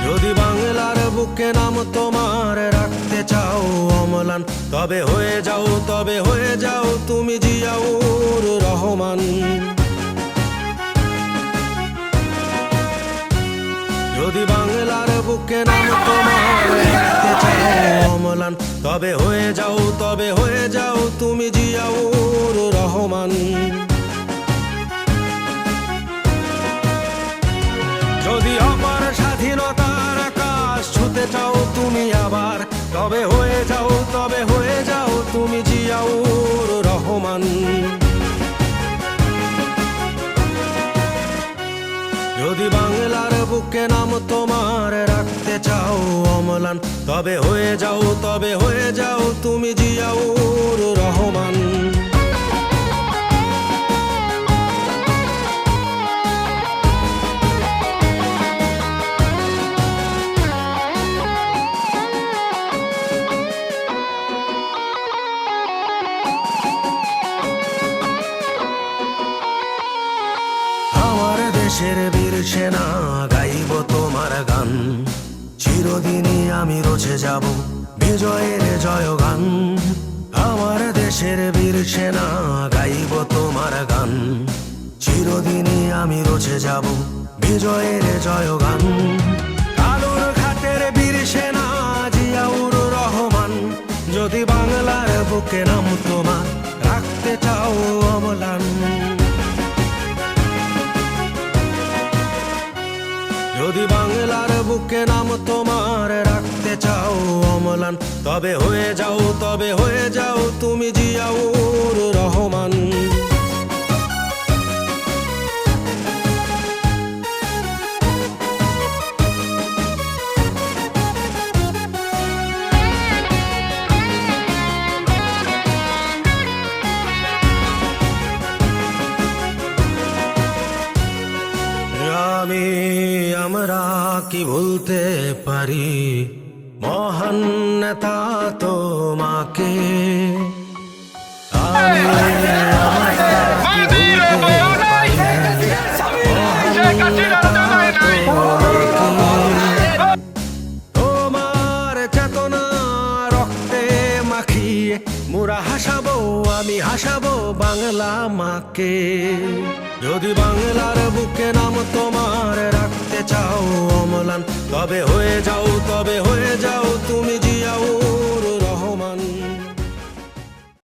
যদি বাংলার বুকে নাম তোমার রাখতে চাও অম্লান, তবে হয়ে যাও তুমি জিয়াউর রহমান। যদি বাংলার বুকে নাম তোমার রাখতে চাও অম্লান, তবে হয়ে যাও তুমি জিয়াউর রহমান। যদি অপার স্বাধীনতার আকাশ ছুতে চাও তুমি আবার, তবে হয়ে যাও তুমি জিয়াউর রহমান। যদি বাংলার বুকে নাম তোমার রাখতে চাও অম্লান, তবে হয়ে যাও তুমি জিয়াউর রহমান। দেশের বীর সেনা গাইব তোমার গান, চিরদিনই আমি রচে যাব বিজয়ের জয়গান। আমার দেশের বীর সেনা গাইব তোমার গান, চিরদিনই আমি রচে যাব বিজয়ের জয়গান। কালুর ঘাটের বীর সেনা জিয়াউর রহমান, যদি বাংলার বুকে নাম তোমার রাখতে চাও অম্লান। যদি বাংলার বুকে নাম তোমার রাখতে চাও অম্লান, তবে হয়ে যাও তুমি জিয়াউর রহমান। আমরা কি ভুলতে পারি মহান নেতা তোমাকে, তোমার চেতনা রক্তে মাখিয়ে মোরা হাসাবো, আমি হাসাবো বাংলা মাকে। যদি বাংলার বুকে নাম তোমার রাখতে চাও অম্লান, তবে হয়ে যাও